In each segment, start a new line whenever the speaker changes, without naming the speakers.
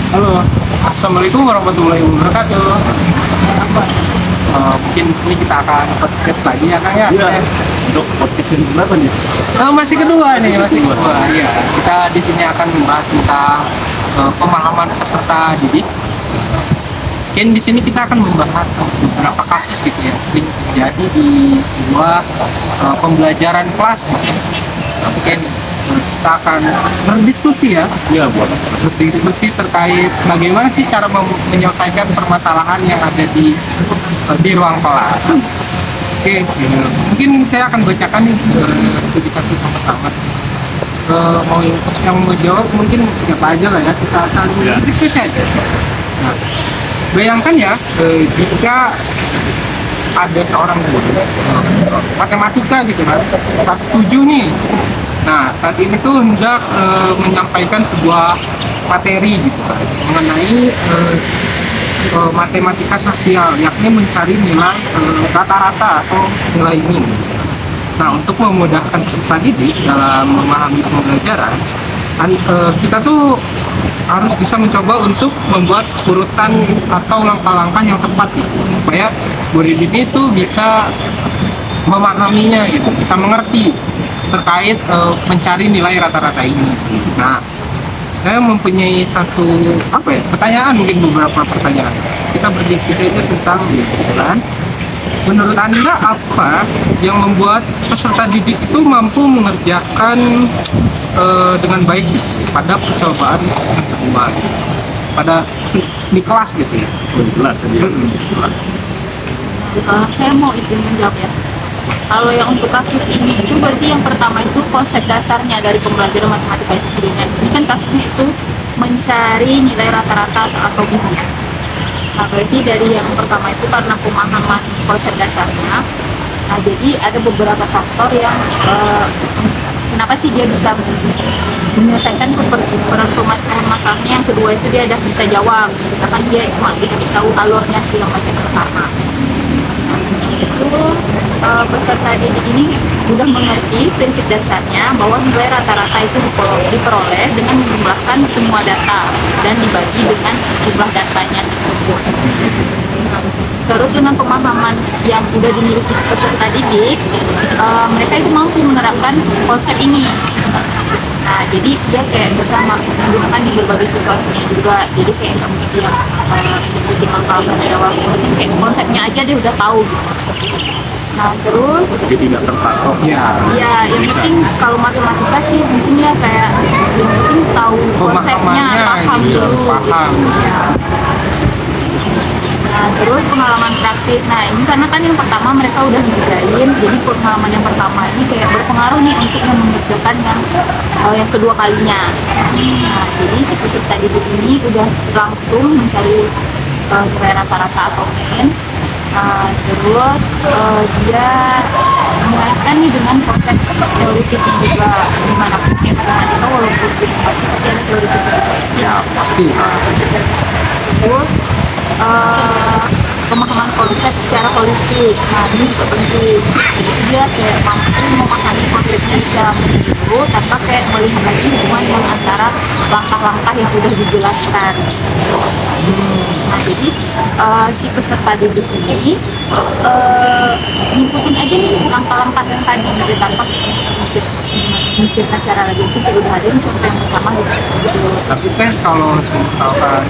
Halo, Assalamualaikum warahmatullahi wabarakatuh. Mungkin sini kita akan podcast lagi ya Kang ya.
Iya. Untuk podcast yang berapa nih?
Masih kedua nih, masih kedua. Iya, kita di sini akan membahas tentang pemahaman peserta didik. Mungkin di sini kita akan membahas beberapa kasus gitu ya, sering terjadi di sebuah pembelajaran kelas mungkin. Mungkin kita akan berdiskusi ya,
Iya, buat
berdiskusi terkait bagaimana sih cara menyelesaikan permasalahan yang ada di ruang kelas. Oke, mungkin saya akan bacakan nih studi kasus yang pertama. Mau yang mau jawab mungkin siapa aja lah ya, kita saling
Ya.
berdiskusi aja. Nah, bayangkan ya, jika ada seorang guru matematika gitu kan, kelas 7 nih. Nah, saat ini tuh hendak menyampaikan sebuah materi gitu kan, mengenai matematika sosial, yakni mencari nilai rata-rata atau nilai min. Nah, untuk memudahkan peserta didik dalam memahami pembelajaran, kita tuh harus bisa mencoba untuk membuat urutan atau langkah-langkah yang tepat gitu, supaya guru didik itu bisa memahaminya gitu, bisa mengerti terkait mencari nilai rata-rata ini. Nah, saya mempunyai satu pertanyaan, mungkin beberapa pertanyaan. Kita berdiskusi aja tentang kesimpulan. Menurut Anda apa yang membuat peserta didik itu mampu mengerjakan dengan baik pada percobaan yang kedua, pada di kelas gitu ya?
jelas tadi.
Saya mau izin menjawab ya. Kalau yang untuk kasus ini itu berarti yang pertama itu konsep dasarnya dari pembelajaran matematika itu sendiri. Di sini kan kasusnya itu mencari nilai rata-rata atau gitu. Nah, berarti dari yang pertama itu karena pemahaman konsep dasarnya. Nah, jadi ada beberapa faktor yang kenapa sih dia bisa menyelesaikan permasalahan masalahnya. Yang kedua itu dia udah bisa jawab. Bahkan dia cuma dikasih tahu alurnya sih yang bagian pertama. Itu peserta didik ini sudah mengerti prinsip dasarnya bahwa nilai rata-rata itu diperoleh dengan menjumlahkan semua data dan dibagi dengan jumlah datanya tersebut. Terus dengan pemahaman yang sudah dimiliki peserta didik, mereka itu mampu menerapkan konsep ini. Nah, jadi dia kayak bisa menggunakan di berbagai situasinya juga. Jadi kayak nggak mesti yang ikuti langkah dari awal. Kayak konsepnya aja dia udah tahu gitu. Nah, terus
Jadi tidak terpatok.
Ya,
ya yang penting kalau matematika sih mungkin ya kayak yang penting tahu konsepnya, paham
gitu,
dulu.
paham.
Ya. Nah, terus pengalaman praktis. Nah, ini karena kan yang pertama mereka udah ngerjain, jadi pengalaman yang pertama ini kayak berpengaruh nih untuk mengerjakan yang kedua kalinya. Nah, jadi si peserta didik ini udah langsung mencari nilai rata-rata atau min. Terus dia mengaitkan nih dengan konsep teoritisnya juga, dimana kayak matematika walaupun pasti ada teoritisnya juga.
ya pasti.
Terus pemahaman konsep secara holistik. Nah, ini juga penting. Jadi dia kayak mampu memahami konsepnya secara menyeluruh tanpa kayak melihat lagi hubungan yang antara langkah-langkah yang sudah dijelaskan. Nah, jadi si peserta didik ini ngikutin aja nih langkah-langkah yang tadi gitu, tanpa mikirkan cara lagi. Itu kayak udah ada nih contoh yang pertama gitu.
Tapi kan kalau misalkan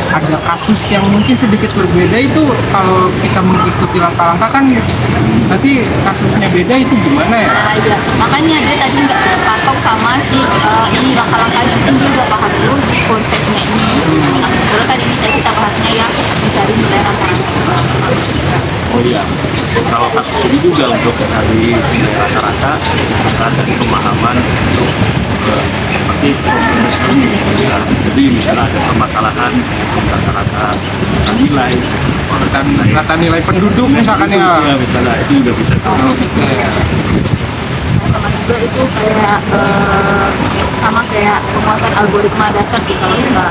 ada kasus yang mungkin sedikit berbeda, itu kalau kita mengikuti langkah-langkah kan nanti kasusnya beda, itu gimana ya?
Nah, iya. Makanya dia tadi nggak terpatok sama si ini langkah-langkah yang penting, dia udah paham dulu si konsepnya ini. Nah, kebetulan kan ini tadi kita bahasnya yang mencari nilai rata-rata.
Oh iya. Kalau kasus ini juga untuk mencari nilai rata-rata besar dari pemahaman untuk seperti progres ini. Jadi misalnya ada permasalahan rata-rata nilai
Dan rata nilai penduduk misalkan ya.
ya, misalnya itu juga bisa tuh.
Oh, bisa ya.
Sama juga itu kayak sama kayak penguasaan algoritma dasar sih kalau kita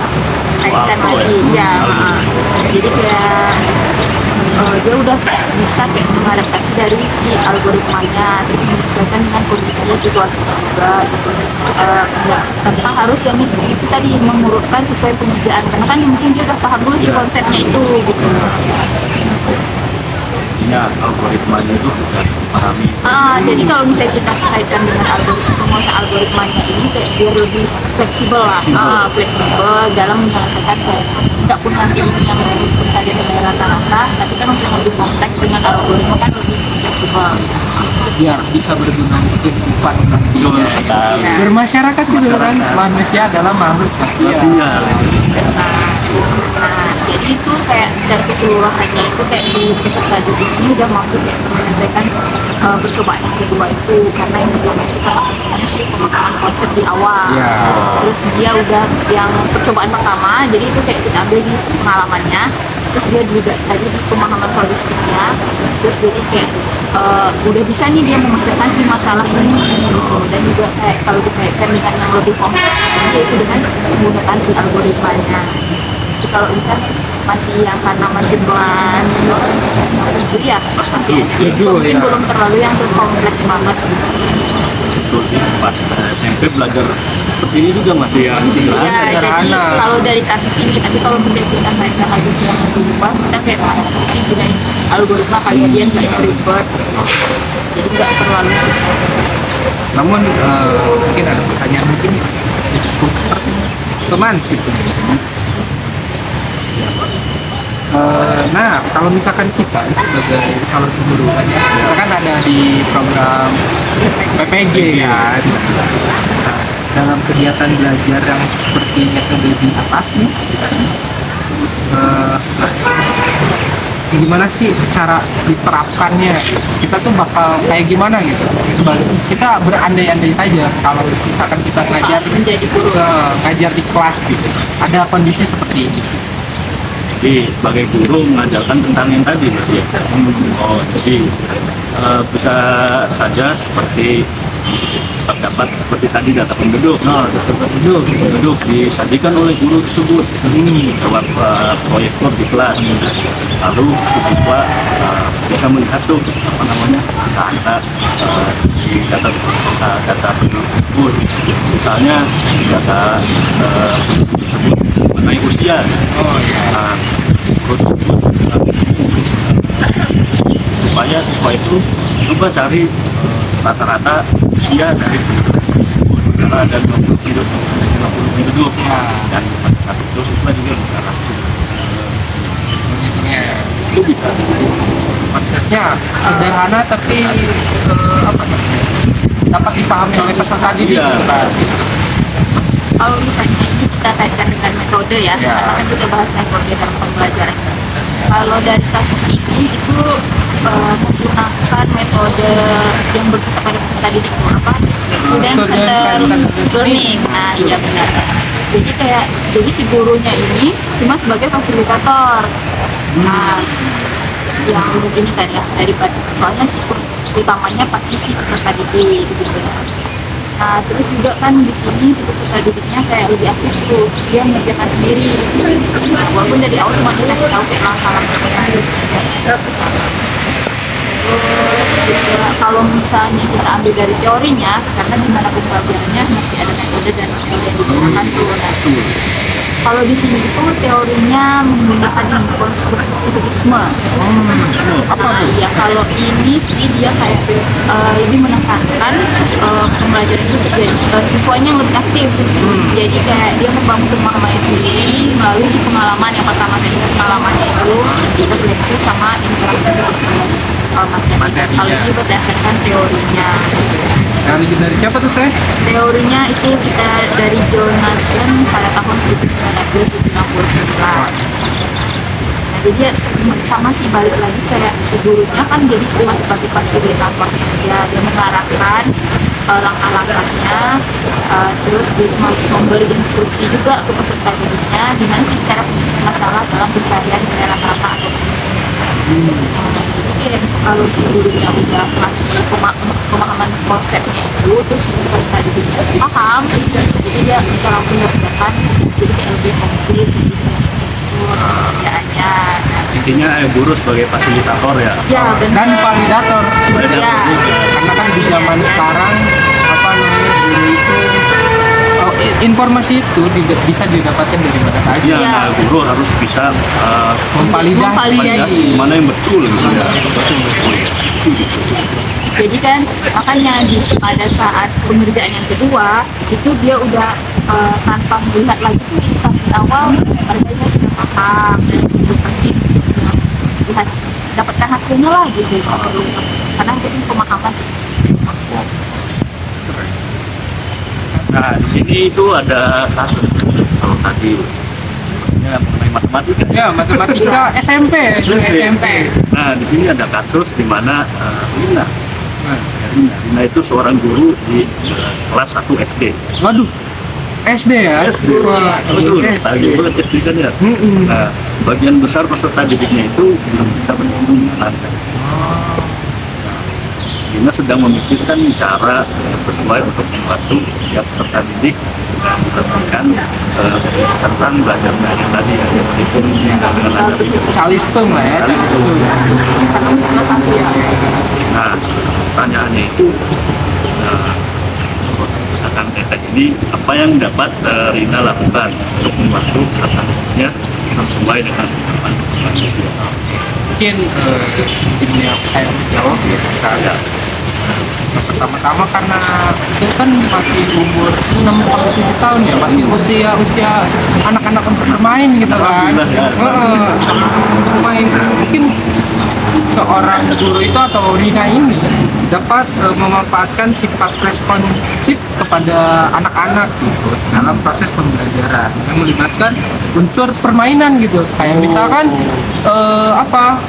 kaitkan
Wow,
lagi.
ya.
Ya, jadi kayak dia udah bisa kayak mengadaptasi dari si algoritmanya, terus menyesuaikan dengan kondisi situasi juga gitu. Ya, tanpa harus yang itu tadi mengurutkan sesuai pekerjaan, karena kan mungkin dia udah paham dulu si konsepnya itu gitu.
Intinya algoritmanya itu sudah dipahami.
Jadi kalau misalnya kita kaitkan dengan algoritmanya ini kayak biar lebih fleksibel lah, fleksibel dalam menyelesaikan kayak nggak pun nanti ini yang pencarian dari rata-rata, tapi kan untuk yang lebih kompleks dengan algoritma kan lebih fleksibel.
biar bisa berguna untuk kehidupan
Betul
nantinya.
sekali.
Bermasyarakat gitu kan, manusia adalah makhluk
Sosial.
Nah, jadi itu kayak secara keseluruhannya itu kayak si peserta didik ini udah mampu kayak menyelesaikan percobaan yang kedua itu, karena yang kedua itu karena sih pemahaman konsep di awal.
Ya.
Terus dia udah yang percobaan pertama, jadi itu kayak kita ambil di pengalamannya, terus dia juga tadi di pemahaman holistiknya, terus jadi kayak udah bisa nih dia memecahkan si masalah ini gitu. Dan juga kayak kalau dikaitkan dengan yang lebih kompleks yaitu dengan menggunakan si algoritmanya. Jadi kalau ini kan masih yang karena masih kelas jadi ya masih
Tujuh,
mungkin
ya.
belum terlalu yang kompleks banget gitu.
Betul sih, pas SMP belajar seperti ini juga masih yang
Ya, jadi
sederhana.
kalau dari kasus ini, tapi kalau misalnya kita kaitkan lagi ke yang lebih luas, kita kayak pasti gunain algoritma kayak dia nggak ribet, jadi nggak terlalu susah.
Namun mungkin ada pertanyaan mungkin teman gitu. Nah, kalau misalkan kita sebagai calon guru kan ya, kita kan ada di program PPG kan. Nah, dalam kegiatan belajar yang seperti metode di atas nih, nah, gimana sih cara diterapkannya? Kita tuh bakal kayak gimana gitu? Kita berandai-andai saja kalau misalkan kita ngajar
Menjadi guru.
ngajar di kelas gitu, ada kondisi seperti ini.
Jadi sebagai guru mengajarkan tentang yang tadi berarti ya. Oh, jadi bisa saja seperti terdapat seperti tadi data penduduk. Nah, data penduduk disajikan oleh guru tersebut lewat proyektor di kelas. Lalu siswa bisa melihat tuh apa namanya angka di data penduduk tersebut. Misalnya data tersebut mengenai usia.
Oh iya.
Nah, guru tersebut supaya siswa itu coba cari rata-rata usia dari penduduk tersebut. Karena ada 50 penduduk dan pada saat itu siswa juga bisa langsung itu bisa
Konsepnya sederhana tapi apa ya, dapat dipahami oleh peserta didik.
Iya.
Kan?
Kalau misalnya ini kita kaitkan dengan metode ya,
Ya.
karena kan kita bahas metode dalam pembelajaran. Kalau dari kasus ini itu menggunakan metode yang berkisar pada peserta didik itu apa? Student centered learning. Nah, iya benar. Jadi si gurunya ini cuma sebagai fasilitator. Nah, yang ini kan ya daripada soalnya sih utamanya pasti si peserta didik gitu. Nah, terus juga kan di sini si peserta didiknya kayak lebih aktif tuh, dia mengerjakan sendiri. Nah, walaupun dari awal cuma dikasih tahu kayak langkah-langkahnya. Terus juga kalau misalnya kita ambil dari teorinya, karena gimana pembelajarannya mesti ada metode dan teori yang digunakan tuh. Nah, kalau di sini itu teorinya menggunakan konstruktivisme.
Apa tuh?
Ya kalau ini sih dia kayak lebih menekankan pembelajaran itu siswanya yang lebih aktif. Jadi kayak dia membangun pemahamannya sendiri melalui si pengalaman yang pertama tadi pengalamannya itu refleksi sama interaksi dengan materi. Kalau ini berdasarkan teorinya.
Dari siapa tuh teh?
Teorinya itu kita dari Jonassen pada tahun 1969. Nah, jadi ya sama sih balik lagi kayak si gurunya kan jadi cuma sebagai fasilitator dia mengarahkan langkah-langkahnya, terus dia memberi instruksi juga ke peserta didiknya gimana sih cara menyelesaikan masalah dalam pencarian nilai rata-rata atau jadi kalau si gurunya udah ngasih pemahaman konsepnya itu terus peserta didiknya paham, jadi dia bisa langsung mengerjakan, jadi kayak lebih konkret gitu kerjaannya.
intinya guru sebagai fasilitator ya.
Ya, benar.
Dan validator.
Validator
Ya.
juga.
Karena kan di zaman sekarang apa namanya guru itu informasi itu bisa didapatkan dari mana saja.
Iya,
Iya.
nah, guru harus bisa
Memvalidasi.
validasi mana yang betul gitu ya.
Jadi kan makanya pada saat pengerjaan yang kedua itu dia udah tanpa melihat lagi tuh di awal mereka sudah paham dan sudah pasti dapatkan hasilnya lah gitu karena itu pemahaman sih.
Nah, di sini itu ada kasus kalau tadi ya mengenai matematika.
Ya, matematika SMP.
Nah, di sini ada kasus di mana Rina.
Nah,
Rina itu seorang guru di kelas 1 SD.
waduh, SD ya?
SD.
Wah,
Betul,
SD.
tadi banget SD kan ya.
Mm-mm.
Nah, bagian besar peserta didiknya itu belum bisa bertemu dengan lancar. Rina sedang memikirkan cara yang sesuai untuk membantu ya peserta didik dan merasakan tentang belajar mengajar tadi ya, itu dengan lancar.
Calistung lah ya, calistung.
Karena masih kelas 1 ya.
Nah, pertanyaannya itu akan kayak ini apa yang dapat Rina lakukan untuk membantu peserta didiknya sesuai dengan harapan sosial.
Mungkin ini yang saya jawab ya saya. Pertama-tama karena itu kan masih umur 6-7 tahun ya, masih usia anak-anak untuk bermain gitu kan.
Alhamdulillah, ya.
Bermain. Mungkin seorang guru itu atau Rina ini dapat memanfaatkan sifat responsif kepada anak-anak gitu dalam proses pembelajaran yang melibatkan unsur permainan gitu. Kayak misalkan apa?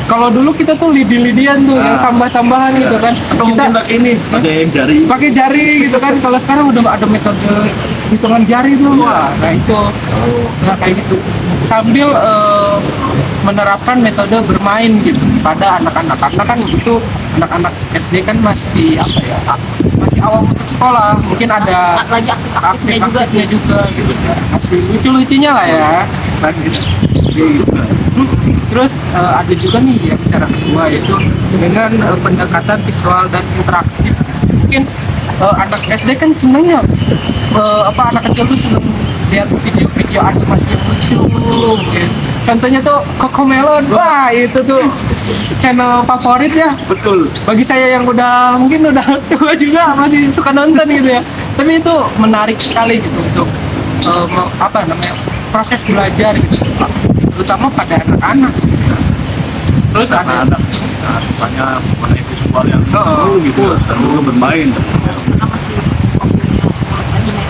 Kalau dulu kita tuh lidi-lidian tuh yang tambah-tambahan gitu kan.
Atau
Kita
mungkin ini pakai jari.
pakai jari gitu kan. Kalau sekarang udah ada metode hitungan jari tuh.
Iya.
Wah, nah itu. Nah kayak gitu. Sambil menerapkan metode bermain gitu pada anak-anak. Karena kan itu anak-anak SD kan masih apa ya? Masih awam untuk sekolah. Mungkin ada
Lagi aktif-aktifnya juga.
aktifnya juga gitu. Masih lucu-lucunya lah ya. Masih gitu. Terus ada juga nih yang cara kedua yaitu dengan pendekatan visual dan interaktif. Mungkin anak SD kan sebenarnya anak kecil tuh seneng lihat video-video animasi yang lucu. Gitu. Contohnya tuh Cocomelon. Wah, itu tuh channel favorit ya.
Betul.
Bagi saya yang mungkin udah tua juga masih suka nonton gitu ya. Tapi itu menarik sekali gitu untuk proses belajar gitu, terutama pada anak-anak. Terus ada
anak sukanya mengenai visual yang
Oh,
gitu
betul.
dan juga bermain.
Karena masih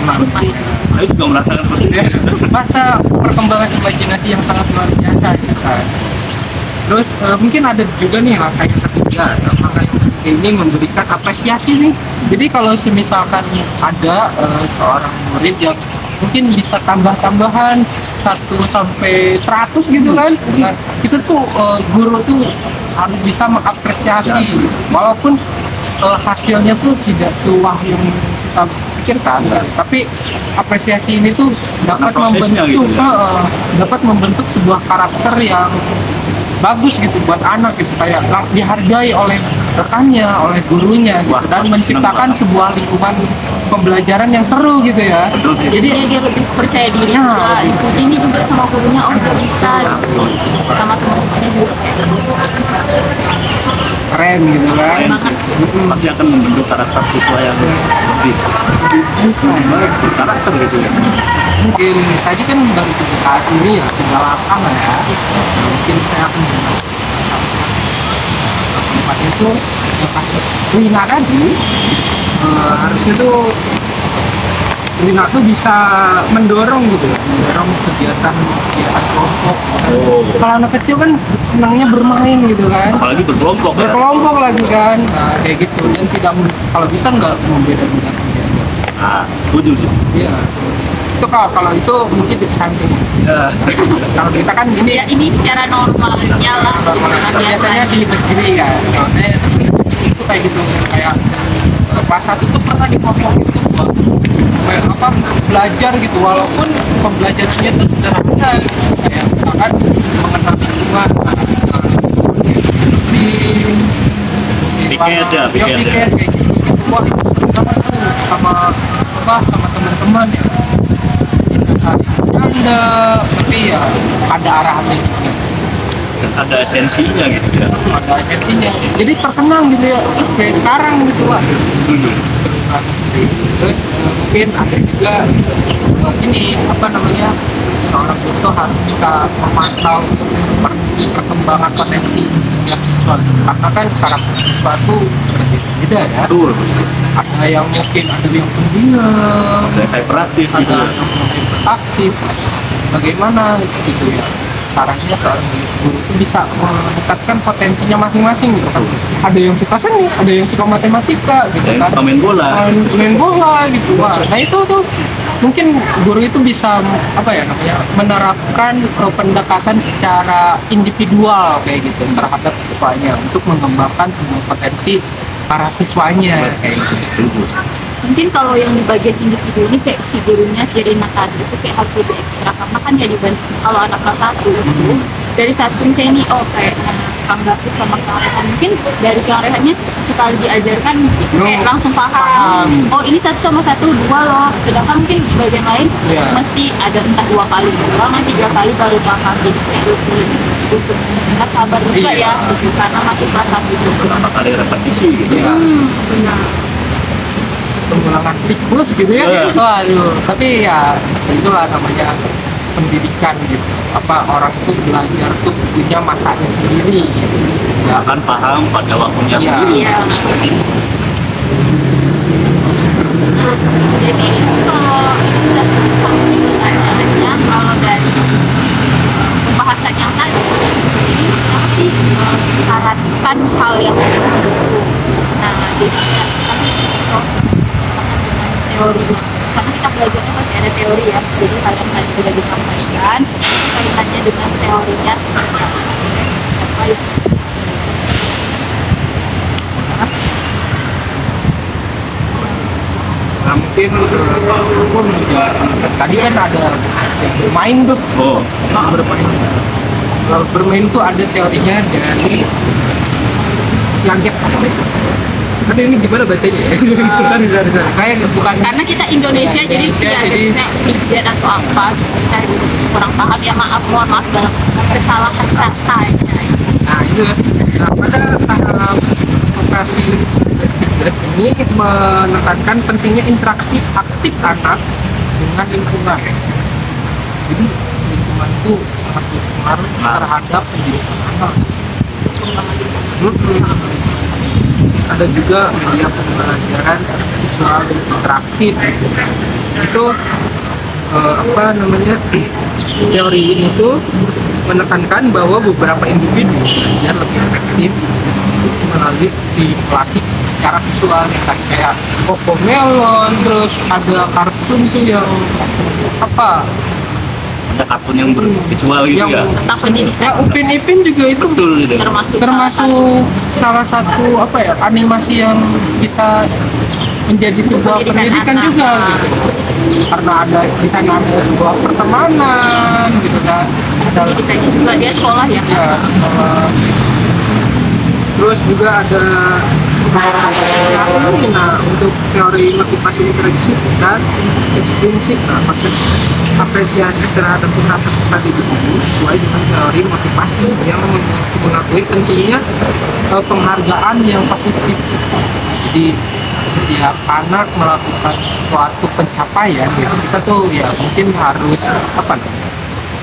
bermain.
Saya juga merasakan seperti itu.
masa perkembangan imajinasi yang sangat luar biasa gitu kan. Terus mungkin ada juga nih langkah yang ketiga. Langkah yang ketiga ini memberikan apresiasi nih. Jadi kalau misalkan ada seorang murid yang mungkin bisa tambah-tambahan 1 sampai 100 gitu kan. Nah, kita tuh guru tuh harus bisa mengapresiasi walaupun hasilnya tuh tidak sesuai yang kita pikirkan, tapi apresiasi ini tuh dapat
prosesnya
membentuk
gitu ya.
dapat membentuk sebuah karakter yang bagus gitu buat anak gitu, kayak dihargai oleh rekannya, oleh gurunya gitu,
Wah,
dan
pasti
menciptakan
senang banget.
sebuah lingkungan pembelajaran yang seru gitu ya.
Betul sih.
Jadi dia lebih percaya diri
Ya,
juga,
lebih.
dipujinya juga sama gurunya, oh dia bisa gitu. Sama teman-temannya juga
Keren gitu kan.
Keren sih. Pasti akan membentuk karakter siswa yang lebih karakter gitu ya.
Mungkin tadi kan baru saat ini ya tinggal lapang lah ya. Mungkin saya akan tempat itu yang kasus Rina tadi harusnya tuh Rina tuh bisa mendorong gitu ya, mendorong kegiatan kelompok. Kalau anak kecil kan senangnya bermain gitu kan,
Apalagi berkelompok ya.
berkelompok lagi kan. Nah, kayak gitu, dan tidak kalau bisa nggak membeda-bedakan.
Nah, setuju sih.
Iya. Itu kalau itu mungkin di pesantren.
Ya.
Kalau kita kan ini
ya ini secara normalnya lah,
biasanya
biasanya
di negeri kan. Soalnya itu kayak gitu, kayak kelas 1 tuh pernah di kelompok itu buat belajar gitu, walaupun pembelajarannya itu sederhana gitu. Kayak misalkan mengenal lingkungan. Nah,
Piket ya, piket ya.
piket kayak gitu. Wah, sama tuh sama teman-teman ya. Bisa saling bercanda, tapi ya ada arahannya juga.
Ada esensinya gitu ya.
Ada esensinya. Jadi terkenang gitu ya, kayak sekarang gitu lah. Terus mungkin ada juga ini apa namanya, seorang itu harus bisa memantau perkembangan potensi setiap siswa, karena kan karakter siswa itu berbeda ya.
Betul.
Ada yang mungkin ada yang pendiam,
Ada hyperaktif gitu
ada
ya.
yang aktif. Bagaimana gitu ya, caranya seorang guru itu bisa meningkatkan potensinya masing-masing gitu kan. Ada yang suka seni, ada yang suka matematika gitu
Ada yang
kan,
suka main bola.
main bola gitu. Wah, nah itu tuh mungkin guru itu bisa apa ya namanya, menerapkan pendekatan secara individual kayak gitu terhadap siswanya untuk mengembangkan semua potensi para siswanya kayak gitu.
Setuju.
Mungkin kalau yang di bagian individu ini kayak si gurunya, si Rina tadi itu kayak harus lebih ekstra, karena kan ya dibanding kalau anak kelas 1 itu dari satu misalnya ini kayak Kang Davi sama Kang Rehan, mungkin dari Kang Rehannya sekali diajarkan itu kayak langsung paham. Oh ini 1 sama 1 2 loh, sedangkan mungkin di bagian lain
Iya.
mesti ada entah 2 kali doang, 3 kali baru paham. Jadi kayak lebih butuh kita sabar juga
Iya.
ya gitu, karena masih kelas 1 itu.
Berapa kali repetisi gitu.
Iya.
Benar.
Pengulangan siklus gitu ya.
Iya.
Waduh, tapi ya itulah namanya pendidikan gitu. Apa orang tuh belajar tuh punya masanya sendiri gitu. Ya,
Akan paham pada waktunya
Iya.
sendiri.
Iya. Jadi kalau kita sampai pertanyaannya, kalau dari pembahasan yang tadi, ini apa sih sarankan hal yang seperti itu? Nah, jadi ya, kami dengan teori, karena kita belajarnya masih ada teori ya, jadi hal yang tadi sudah disampaikan kaitannya dengan teorinya seperti apa? Baik.
nah mungkin pun juga tadi kan ada yang bermain tuh.
Oh,
Bermain. Kalau bermain tuh ada teorinya dari Piaget. Kan ini gimana bacanya ya? Sorry. Kayak bukan
Karena kita Indonesia, jadi
Indonesia,
ya
jadi-
kita pijat atau apa kita kurang paham ya, mohon maaf dalam kesalahan katanya.
Nah itu ya. Nah, pada tahap operasi ini menekankan pentingnya interaksi aktif anak dengan lingkungan. Jadi lingkungan itu sangat berpengaruh terhadap pendidikan anak. Ada juga media pembelajaran visual dan interaktif. Itu apa namanya, teori ini tuh menekankan bahwa beberapa individu belajar lebih efektif melalui stimulasi secara visual, kayak Cocomelon, terus ada kartun tuh yang apa
ada kartun yang bervisual gitu
yang
ya.
Tentang pendidikan
ya, Upin Ipin juga itu
Betul gitu.
termasuk
salah satu apa ya, animasi yang bisa menjadi sebuah pendidikan
anak.
juga gitu, karena ada di sana ada sebuah pertemanan gitu kan, ada
pendidikannya juga dia sekolah ya.
ya, terus juga ada ini. Nah untuk teori motivasi intrinsik dan ekstrinsik, nah maksud apresiasi terhadap usaha peserta didik ini sesuai dengan teori motivasi yang mengakui pentingnya penghargaan yang positif. Jadi setiap anak melakukan suatu pencapaian gitu, kita tuh ya mungkin harus apa namanya,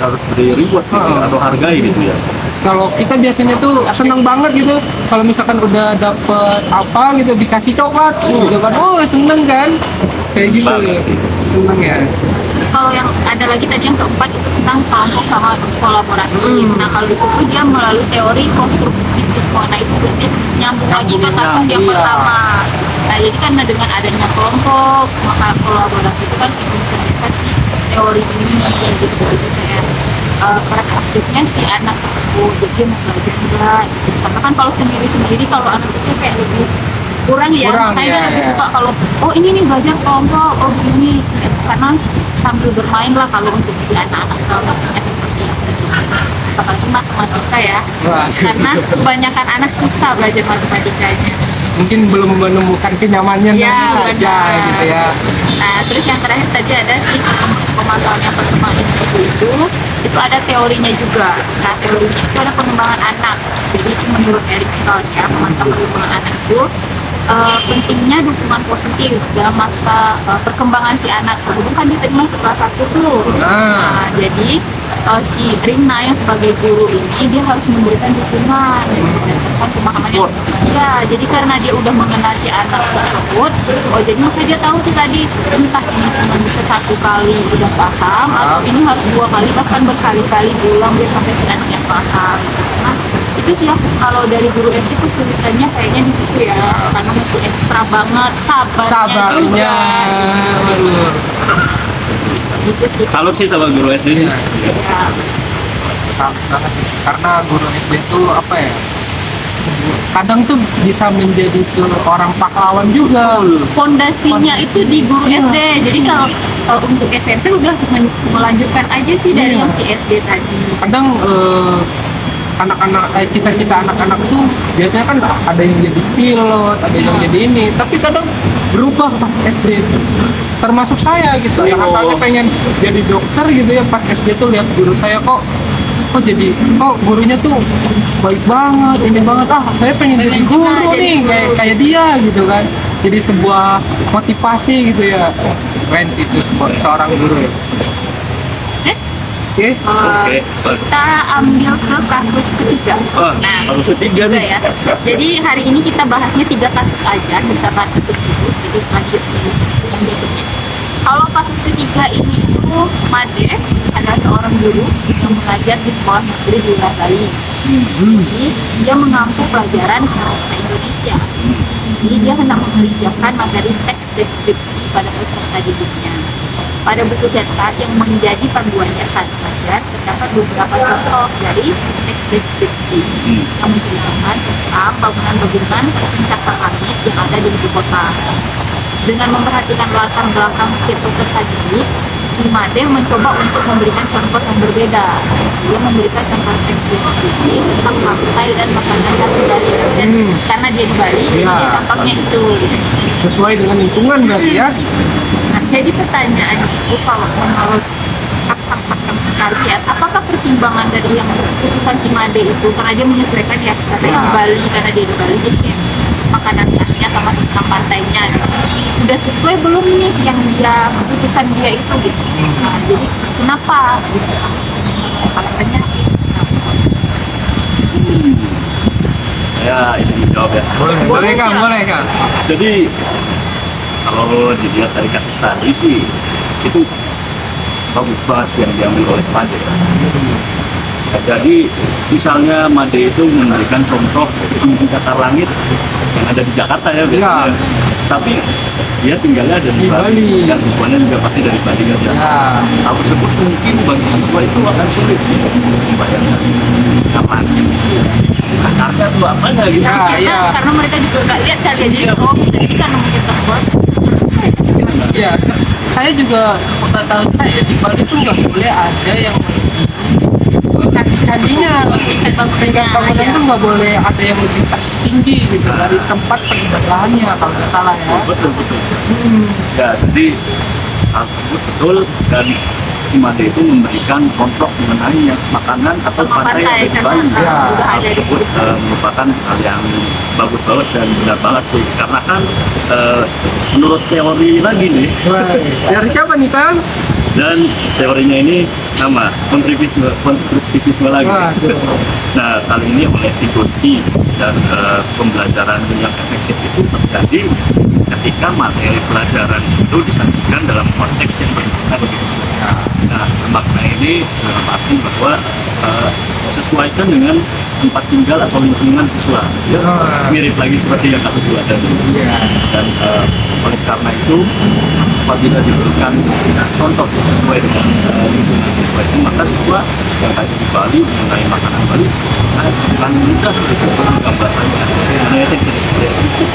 Harus beri reward gitu, atau hargai gitu ya.
kalau kita biasanya tuh seneng banget gitu kalau misalkan udah dapet apa gitu dikasih coklat gitu kan, oh seneng kan kayak gitu
Banget
ya,
sih.
seneng ya.
Kalau yang ada lagi tadi yang keempat itu tentang kelompok sama kolaboratif. Nah kalau itu tuh dia melalui teori konstruktivisme. Nah itu berarti nyambung lagi ke kasus yang
iya.
pertama. Nah jadi karena dengan adanya kelompok maka kolaborasi itu kan mencerminkan si teori ini gitu. Jadi kayak peran aktifnya si anak tersebut, jadi mau belajar enggak gitu. Karena kan kalau sendiri-sendiri kalau anak kecil kayak lebih kurang ya,
Kurang,
makanya
ya,
dia lebih
ya.
suka kalau oh ini nih belajar kelompok, oh begini gitu. Karena sambil bermain lah kalau untuk si anak-anak kelompoknya seperti yang tadi, apalagi matematika ya,
Wah.
karena kebanyakan anak susah belajar matematikanya.
mungkin belum menemukan kenyamanannya
Ya,
saja
benar.
gitu ya.
Nah, terus yang terakhir tadi ada sih pemantauan yang perkembangan individu itu ada teorinya juga. Nah, teorinya itu ada pengembangan anak. Jadi itu menurut Erikson ya, pemantauan perkembangan anak itu pentingnya dukungan positif dalam masa perkembangan si anak. Kemudian kan dia tadi masuk kelas 1 tuh. Nah, jadi si Rina yang sebagai guru ini dia harus memberikan dukungan berdasarkan pemahamannya. Iya, jadi karena dia udah mengenal si anak tersebut, jadi maka dia tahu tuh tadi entah ini cuma bisa 1 kali udah paham atau ini harus 2 kali bahkan berkali-kali diulang biar sampai si anaknya paham. Nah, itu sih ya, kalau dari guru SD kesulitannya kayaknya di situ ya, karena mesti ekstra banget sabarnya juga.
Waduh.
Gitu sih.
Salut sih sama guru SD sih.
Iya.
Ya.
Salut banget sih. Karena guru SD itu apa ya? Kadang tuh bisa menjadi seorang pahlawan juga.
Fondasinya itu di guru
Iya.
SD. Jadi kalau untuk SMP udah melanjutkan aja sih dari
Iya.
yang si SD tadi.
Kadang anak-anak cita-cita anak-anak tuh biasanya kan ada yang jadi pilot, ada yang jadi ini, tapi kadang berubah pas SD. Termasuk saya gitu, yang asalnya pengen jadi dokter gitu ya, pas SD tuh lihat guru saya kok gurunya tuh baik banget, ini banget, saya pengen jadi
Pengen juga
guru
jadi
nih,
guru.
kayak dia gitu kan. Jadi sebuah motivasi gitu ya. Keren sih itu seorang guru ya. Oke.
Oke.
Kita ambil ke kasus ketiga.
Oh, kasus ketiga nih.
ya. Jadi hari ini kita bahasnya 3 kasus aja, kita bahas kasus dulu, jadi lanjut ke yang berikutnya. Kalau kasus ketiga ini itu Made adalah seorang guru yang mengajar di sekolah negeri di wilayah Bali. Jadi dia mengampu pelajaran bahasa Indonesia. Jadi dia hendak mengerjakan materi teks deskripsi pada peserta didiknya. Pada buku cetak yang menjadi panduannya saat mengajar terdapat beberapa contoh dari teks deskripsi yang menceritakan tentang bangunan-bangunan pencakar langit yang ada di ibu kota. Dengan memperhatikan latar belakang setiap peserta didik, si Made mencoba untuk memberikan contoh yang berbeda. Dia memberikan contoh teks deskripsi tentang pantai dan makanan khas Bali. Dan karena dia di Bali, jadi dia contohnya itu.
Sesuai dengan lingkungan berarti ya.
Nah, jadi pertanyaannya itu kalau menurut pakar sekalian, apakah pertimbangan dari yang keputusan si Made itu karena dia menyesuaikan ya karena di Bali, karena dia di Bali jadi kayak makanan khasnya sama tentang pantainya gitu. Udah sesuai belum nih yang dia keputusan dia itu gitu. Nah, jadi kenapa gitu? Alasannya sih
Ya, itu dijawab ya.
Boleh Kang, boleh Kang.
Jadi kalau dilihat dari kasus tadi sih itu bagus banget sih yang diambil oleh Made. Ya, jadi misalnya Made itu memberikan contoh pencakar langit yang ada di Jakarta ya biasanya. Tapi dia tinggalnya ada di
Di Bali.
Bali dan siswanya juga pasti dari Bali kan ya. Hal tersebut mungkin bagi siswa itu akan sulit membayangkan kapan Jakarta itu apanya gitu.
karena mereka juga nggak lihat kali ya, jadi oh bisa jadi karena mungkin tersebut.
Iya, saya juga sepengetahuan saya di Bali tuh nggak boleh ada yang candi-candinya.
Tingkat
Tingkat bangunan
bangunannya
tuh nggak boleh ada yang lebih tinggi gitu dari tempat penyebelahannya kalau nggak salah ya.
Betul betul.
Hmm.
Ya, jadi hal tersebut betul dan si Made itu memberikan contoh mengenai makanan atau
Sama
pantai yang ada di
pantai,
Bali.
karena
Ya,
udah
Hal
ada di
tersebut merupakan hal yang bagus banget dan benar banget sih karena kan menurut teori lagi nih
Dari siapa nih Kang?
dan teorinya ini sama konstruktivisme lagi.
Waduh.
Nah, kali ini oleh Vygotsky dan pembelajaran yang efektif itu terjadi ketika materi pelajaran itu disajikan dalam konteks yang berbeda begitu. Nah, makna ini dalam arti bahwa sesuaikan dengan tempat tinggal atau lingkungan siswa. Ya, mirip lagi seperti yang kasus dua tadi. Dan oleh karena itu apabila diberikan contoh sesuai dengan lingkungan siswa itu, maka siswa yang tadi di Bali mengenai makanan Bali akan mudah untuk menggambarkannya. Karena itu deskriptif.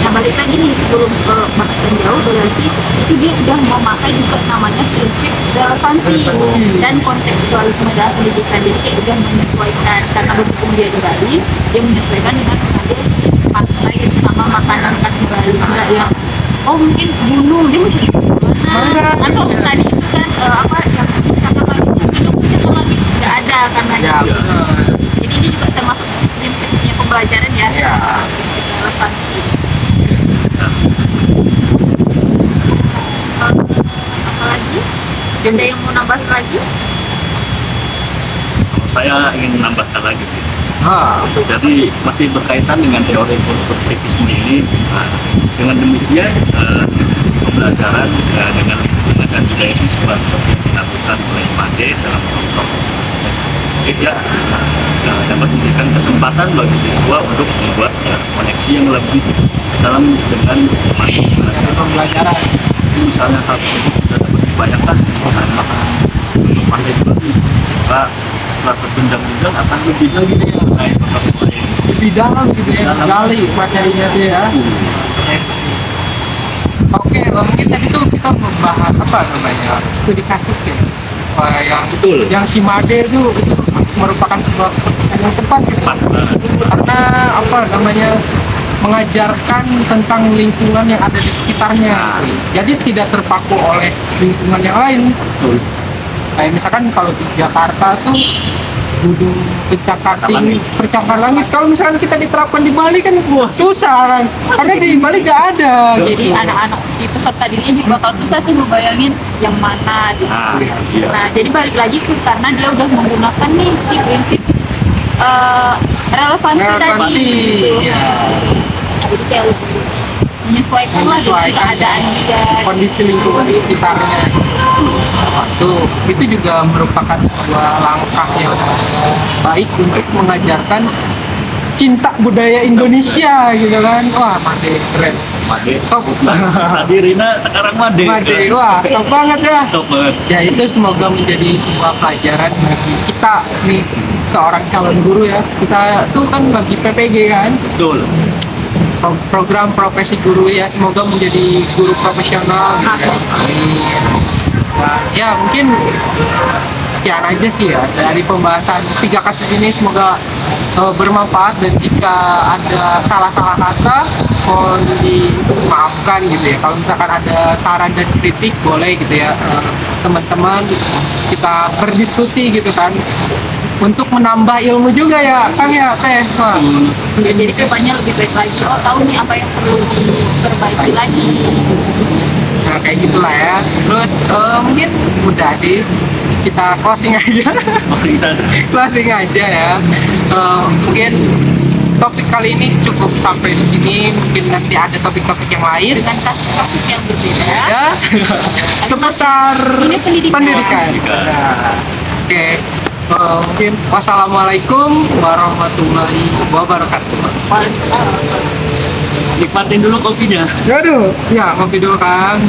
Nah balik lagi nih sebelum ke bahasan jauh berarti itu dia udah memakai juga namanya prinsip relevansi dan kontekstualisme dalam pendidikan. Jadi kayak udah menyesuaikan karena berhubung dia di Bali, dia menyesuaikan dengan pengajar pantai sama makanan khas Bali, nggak yang oh mungkin gunung dia mau cari
Enggak.
atau tadi itu kan apa yang cakar lagi gedung cakar lagi nggak ada karena
Ya, benar.
jadi ini juga termasuk prinsipnya pembelajaran ya,
Ya.
relevansi. Apalagi ada yang mau nambah lagi?
Kalau saya ingin menambahkan lagi sih.
Ah,
Jadi masih berkaitan dengan teori konstruktivisme ini. Nah, dengan demikian pembelajaran dengan menggunakan budaya siswa seperti yang dilakukan oleh Made dalam kelompok ya, dapat memberikan kesempatan bagi siswa untuk membuat koneksi yang lebih dalam dengan masuk
dari pembelajaran.
misalnya hal tersebut sudah dapat dibayangkan untuk Made dulu, maka setelah berjenjang-jenjang akan lebih lagi mengenai topik lain.
Lebih dalam gitu ya, gali materinya tuh ya. Oke, mungkin tadi tuh kita membahas apa namanya studi kasus ya. Yang
Betul.
yang si Made itu merupakan sebuah keputusan yang tepat gitu.
Tepat banget.
Karena apa namanya mengajarkan tentang lingkungan yang ada di sekitarnya. Gitu. Jadi tidak terpaku oleh lingkungan yang lain.
Betul.
Kayak misalkan kalau di Jakarta tuh gedung pencakar tinggi, pencakar langit. Kalau misalkan kita diterapkan di Bali kan wah susah kan. Karena di Bali gak ada.
Jadi anak-anak si peserta dirinya juga bakal susah tuh ngebayangin yang mana gitu.
Nah, iya.
Nah, jadi balik lagi ke karena dia udah menggunakan nih si prinsip relevansi tadi.
Relevansi,
gitu.
ya.
Jadi kayak lebih menyesuaikan lah dengan
Menyesuaikan
keadaan dia.
Kondisi lingkungan di sekitarnya. Itu juga merupakan sebuah langkah yang baik untuk mengajarkan cinta budaya Indonesia gitu kan. Wah, Made keren.
Made.
Top.
Tadi Rina, sekarang Made.
Made, wah, top banget ya.
Top banget.
Ya itu semoga menjadi sebuah pelajaran bagi kita nih seorang calon guru ya. Kita tuh kan lagi PPG kan,
Betul.
program profesi guru ya. Semoga menjadi guru profesional. Gitu ya. Amin. Nah, ya mungkin sekian aja sih ya dari pembahasan 3 kasus ini. Semoga bermanfaat dan jika ada salah-salah kata mohon dimaafkan gitu ya. Kalau misalkan ada saran dan kritik boleh gitu ya, teman-teman kita berdiskusi gitu kan untuk menambah ilmu juga ya Kang ya Teh. Wah,
Ya, jadi kedepannya lebih baik lagi. Oh, tahu nih apa yang perlu diperbaiki lagi.
nah kayak gitulah ya. Terus mungkin udah sih kita closing aja.
Masih bisa.
Closing aja ya. Mungkin topik kali ini cukup sampai di sini. Mungkin nanti ada topik-topik yang lain
Dengan kasus-kasus yang berbeda.
ya seputar
Ini pendidikan.
Nah, oke. Mungkin wassalamualaikum warahmatullahi wabarakatuh.
Nikmatin dulu kopinya.
Aduh, ya kopi dulu Kang.